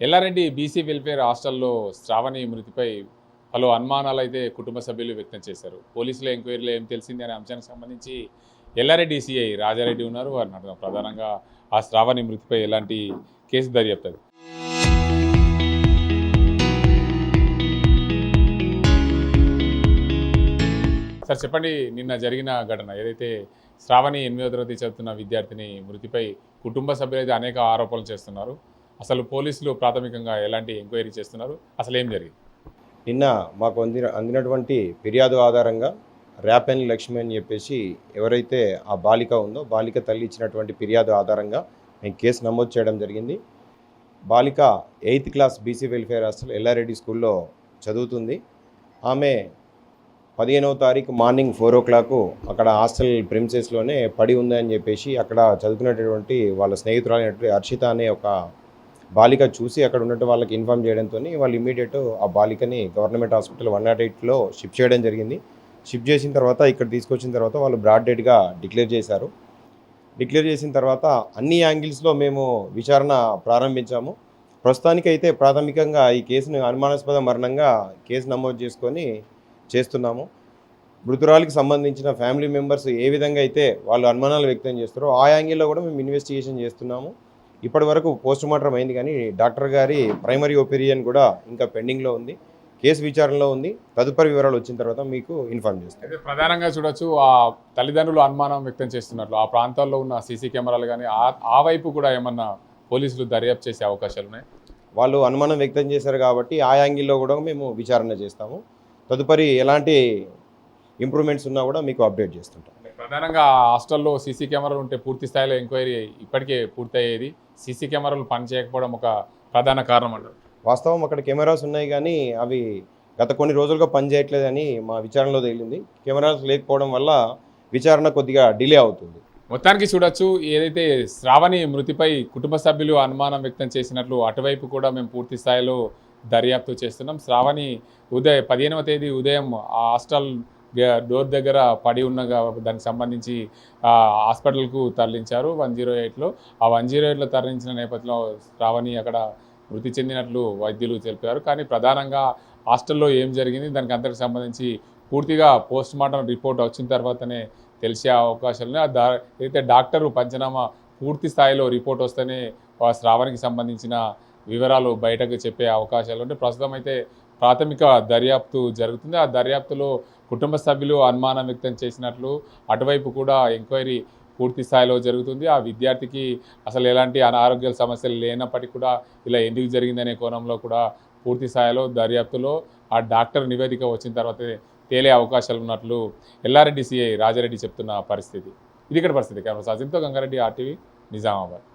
Yellareddy BC welfare హాస్టల్లో శ్రావణి మృతిపై పలు అనుమానాలు అయితే కుటుంబ సభ్యులు వ్యక్తం చేశారు. పోలీసుల ఎంక్వైరీలో ఏం తెలిసింది అనే అంశానికి సంబంధించి ఎల్లారెడ్డి సిఐ రాజారెడ్డి ఉన్నారు. వారిని అడగడం ప్రధానంగా ఆ శ్రావణి మృతిపై ఎలాంటి కేసు దర్యాప్తు. సార్ చెప్పండి, నిన్న జరిగిన ఘటన ఏదైతే శ్రావణి 8వ తరగతి చదువుతున్న విద్యార్థిని మృతిపై కుటుంబ సభ్యులు అయితే అనేక ఆరోపణలు చేస్తున్నారు. అసలు పోలీసులు ప్రాథమికంగా ఎలాంటి ఎంక్వైరీ చేస్తున్నారు, అసలు ఏం జరిగింది? నిన్న మాకు అందినటువంటి ఫిర్యాదు ఆధారంగా ర్యాపెన్ లక్ష్మి అని చెప్పేసి ఎవరైతే ఆ బాలిక ఉందో బాలిక తల్లి ఇచ్చినటువంటి ఫిర్యాదు ఆధారంగా మేము కేసు నమోదు చేయడం జరిగింది. బాలిక 8th class BC welfare hostel Yellareddy స్కూల్లో చదువుతుంది. ఆమె 15వ తారీఖు మార్నింగ్ 4 o'clock అక్కడ హాస్టల్ ప్రిమిసెస్లోనే పడి ఉందని చెప్పేసి అక్కడ చదువుకునేటటువంటి వాళ్ళ స్నేహితురాలైనటువంటి హర్షిత అనే ఒక బాలిక చూసి అక్కడ ఉన్నట్టు వాళ్ళకి ఇన్ఫామ్ చేయడంతో వాళ్ళు ఇమీడియట్ ఆ బాలికని గవర్నమెంట్ హాస్పిటల్ 108లో షిఫ్ట్ చేయడం జరిగింది. షిఫ్ట్ చేసిన తర్వాత ఇక్కడ తీసుకొచ్చిన తర్వాత వాళ్ళు బ్రాడ్ డెడ్గా డిక్లేర్ చేశారు. డిక్లేర్ చేసిన తర్వాత అన్ని యాంగిల్స్లో మేము విచారణ ప్రారంభించాము. ప్రస్తుతానికైతే ప్రాథమికంగా ఈ కేసును అనుమానాస్పద మరణంగా కేసు నమోదు చేసుకొని చేస్తున్నాము. మృతురాలికి సంబంధించిన ఫ్యామిలీ మెంబర్స్ ఏ విధంగా అయితే వాళ్ళు అనుమానాలు వ్యక్తం చేస్తారో ఆ యాంగిల్లో కూడా మేము ఇన్వెస్టిగేషన్ చేస్తున్నాము. ఇప్పటి వరకు పోస్ట్ మార్టం అయింది, కానీ డాక్టర్ గారి ప్రైమరీ ఒపీనియన్ కూడా ఇంకా పెండింగ్లో ఉంది. కేసు విచారణలో ఉంది. తదుపరి వివరాలు వచ్చిన తర్వాత మీకు ఇన్ఫార్మ్ చేస్తాం. ప్రధానంగా చూడొచ్చు, ఆ తల్లిదండ్రులు అనుమానం వ్యక్తం చేస్తున్నట్లు ఆ ప్రాంతాల్లో ఉన్న సీసీ కెమెరాలు కానీ ఆ వైపు కూడా ఏమన్నా పోలీసులు దర్యాప్తు చేసే అవకాశాలు ఉన్నాయి? వాళ్ళు అనుమానం వ్యక్తం చేశారు కాబట్టి ఆ యాంగిల్లో కూడా మేము విచారణ చేస్తాము. తదుపరి ఎలాంటి ఇంప్రూవ్మెంట్స్ ఉన్నా కూడా మీకు అప్డేట్ చేస్తుంటాం. ప్రధానంగా హాస్టల్లో సీసీ కెమెరాలు ఉంటే పూర్తి స్థాయిలో ఎంక్వైరీ ఇప్పటికే పూర్తయ్యేది. సీసీ కెమెరాలు పనిచేయకపోవడం ఒక ప్రధాన కారణం అంటారు. వాస్తవం అక్కడ కెమెరాస్ ఉన్నాయి, కానీ అవి గత కొన్ని రోజులుగా పనిచేయట్లేదని మా విచారణలో తేలింది. కెమెరాస్ లేకపోవడం వల్ల విచారణ కొద్దిగా డిలే అవుతుంది. మొత్తానికి చూడొచ్చు, ఏదైతే శ్రావణి మృతిపై కుటుంబ సభ్యులు అనుమానం వ్యక్తం చేసినట్లు అటువైపు కూడా మేము పూర్తి స్థాయిలో దర్యాప్తు చేస్తున్నాం. శ్రావణి 15వ తేదీ ఉదయం ఆ హాస్టల్ డోర్ దగ్గర పడి ఉన్న దానికి సంబంధించి హాస్పిటల్కు తరలించారు 108లో. ఆ 108లో తరలించిన నేపథ్యంలో శ్రావణి అక్కడ మృతి చెందినట్లు వైద్యులు తెలిపారు. కానీ ప్రధానంగా హాస్టల్లో ఏం జరిగింది, దానికి అంతకు సంబంధించి పూర్తిగా పోస్ట్ మార్టం రిపోర్ట్ వచ్చిన తర్వాతనే తెలిసే అవకాశాలు ఉన్నాయి. అయితే డాక్టరు పంచనామా పూర్తి స్థాయిలో రిపోర్ట్ వస్తేనే శ్రావణికి సంబంధించిన వివరాలు బయటకు చెప్పే అవకాశాలు ఉంటాయి. ప్రస్తుతం అయితే ప్రాథమిక దర్యాప్తు జరుగుతుంది. ఆ దర్యాప్తులో కుటుంబ సభ్యులు అనుమానం వ్యక్తం చేసినట్లు అటువైపు కూడా ఎంక్వైరీ పూర్తి స్థాయిలో జరుగుతుంది. ఆ విద్యార్థికి అసలు ఎలాంటి అనారోగ్య సమస్యలు లేనప్పటికీ కూడా ఇలా ఎందుకు జరిగిందనే కోణంలో కూడా పూర్తి స్థాయిలో దర్యాప్తులో ఆ డాక్టర్ నివేదిక వచ్చిన తర్వాత తేలే అవకాశాలు ఉన్నట్లు ఎల్లారెడ్డి సిఐ రాజారెడ్డి చెప్తున్న పరిస్థితి. ఇది ఇక్కడ పరిస్థితి. కెమెరా సాజింతో గంగారెడ్డి, RTV, నిజామాబాద్.